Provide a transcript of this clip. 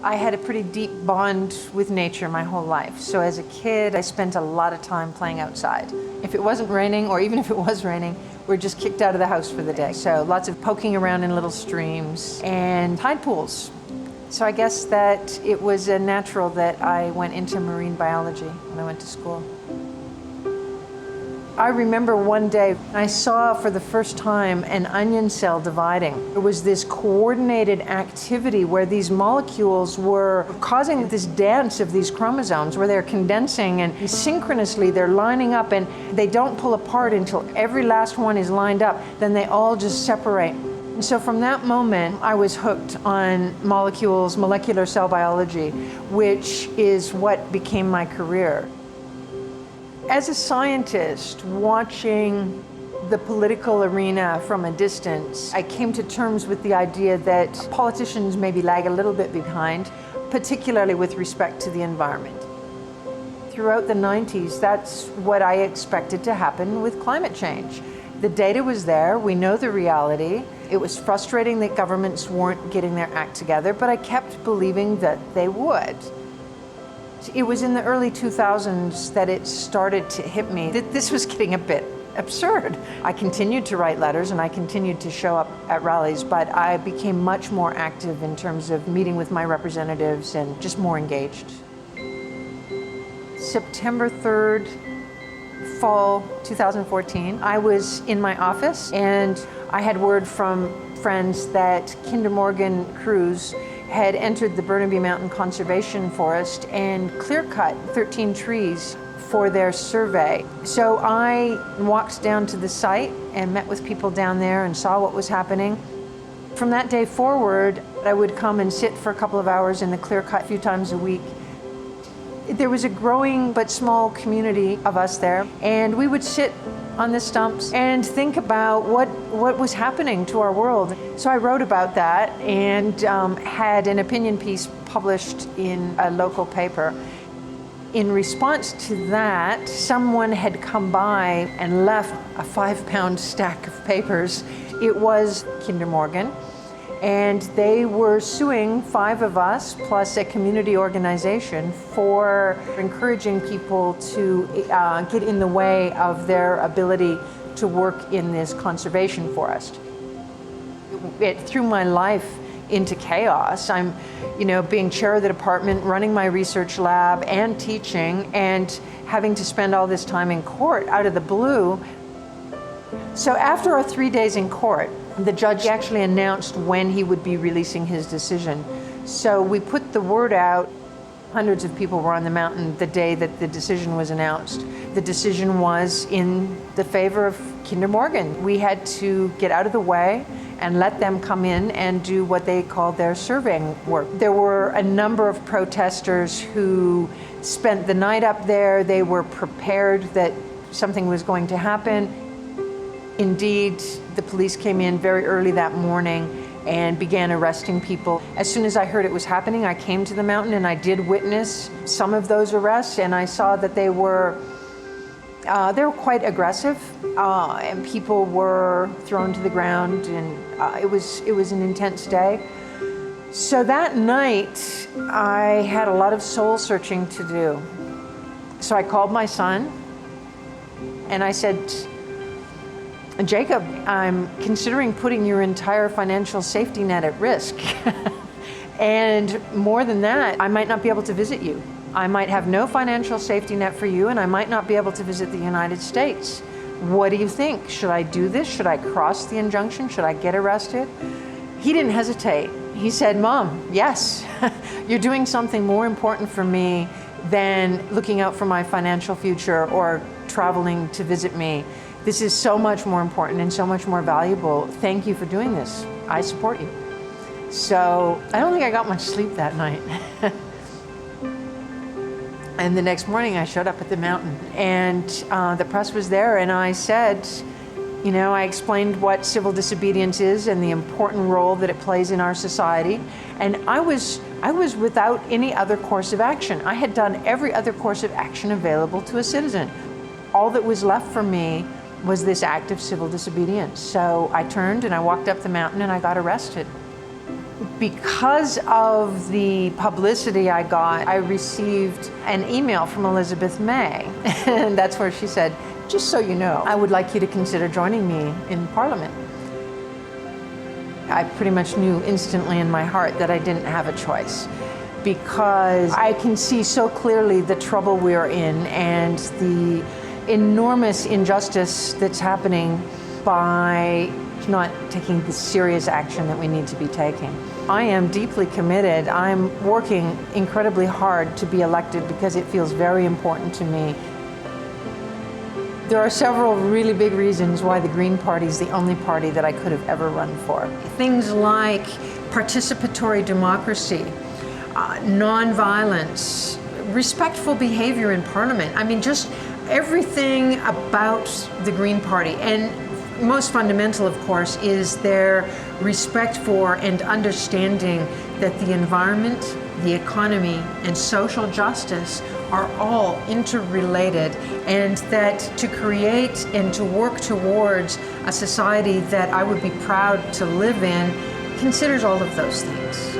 I had a pretty deep bond with nature my whole life. So as a kid, I spent a lot of time playing outside. If it wasn't raining, or even if it was raining, we're just kicked out of the house for the day. So lots of poking around in little streams and tide pools. So I guess that it was a natural that I went into marine biology when I went to school. I remember one day I saw for the first time an onion cell dividing. It was this coordinated activity where these molecules were causing this dance of these chromosomes where they're condensing and synchronously they're lining up and they don't pull apart until every last one is lined up. Then they all just separate. And so from that moment, I was hooked on molecules, molecular cell biology, which is what became my career. As a scientist, watching the political arena from a distance, I came to terms with the idea that politicians maybe lag a little bit behind, particularly with respect to the environment. Throughout the 90s, that's what I expected to happen with climate change. The data was there, we know the reality. It was frustrating that governments weren't getting their act together, but I kept believing that they would. It was in the early 2000s that it started to hit me that this was getting a bit absurd. I continued to write letters and I continued to show up at rallies, but I became much more active in terms of meeting with my representatives and just more engaged. September 3rd, fall 2014, I was in my office and I had word from friends that Kinder Morgan crews had entered the Burnaby Mountain Conservation Forest and clear-cut 13 trees for their survey. So I walked down to the site and met with people down there and saw what was happening. From that day forward, I would come and sit for a couple of hours in the clear-cut a few times a week. There was a growing but small community of us there, and we would sit on the stumps and think about what was happening to our world. So I wrote about that and had an opinion piece published in a local paper. In response to that, someone had come by and left a 5-pound stack of papers. It was Kinder Morgan, and they were suing 5 of us plus a community organization for encouraging people to get in the way of their ability to work in this conservation forest. It threw my life into chaos. I'm, being chair of the department, running my research lab and teaching, and having to spend all this time in court out of the blue. So after our 3 days in court, the judge actually announced when he would be releasing his decision. So we put the word out. Hundreds of people were on the mountain the day that the decision was announced. The decision was in the favor of Kinder Morgan. We had to get out of the way and let them come in and do what they called their surveying work. There were a number of protesters who spent the night up there. They were prepared that something was going to happen. Indeed, the police came in very early that morning and began arresting people. As soon as I heard it was happening, I came to the mountain and I did witness some of those arrests, and I saw that they were quite aggressive, and people were thrown to the ground, and it was an intense day. So that night, I had a lot of soul searching to do. So I called my son and I said, Jacob, I'm considering putting your entire financial safety net at risk. And more than that, I might not be able to visit you. I might have no financial safety net for you, and I might not be able to visit the United States. What do you think? Should I do this? Should I cross the injunction? Should I get arrested? He didn't hesitate. He said, Mom, yes, you're doing something more important for me than looking out for my financial future or traveling to visit me. This is so much more important and so much more valuable. Thank you for doing this. I support you. So I don't think I got much sleep that night. And the next morning I showed up at the mountain, and the press was there, and I said, I explained what civil disobedience is and the important role that it plays in our society. And I was without any other course of action. I had done every other course of action available to a citizen. All that was left for me was this act of civil disobedience. So I turned and I walked up the mountain and I got arrested. Because of the publicity I got, I received an email from Elizabeth May, and that's where she said, just so you know, I would like you to consider joining me in Parliament. I pretty much knew instantly in my heart that I didn't have a choice, because I can see so clearly the trouble we're in and the enormous injustice that's happening by not taking the serious action that we need to be taking. I am deeply committed. I'm working incredibly hard to be elected because it feels very important to me. There are several really big reasons why the Green Party is the only party that I could have ever run for. Things like participatory democracy, nonviolence, respectful behavior in Parliament. I mean, just everything about the Green Party. And most fundamental, of course, is their respect for and understanding that the environment, the economy, and social justice are all interrelated, and that to create and to work towards a society that I would be proud to live in considers all of those things.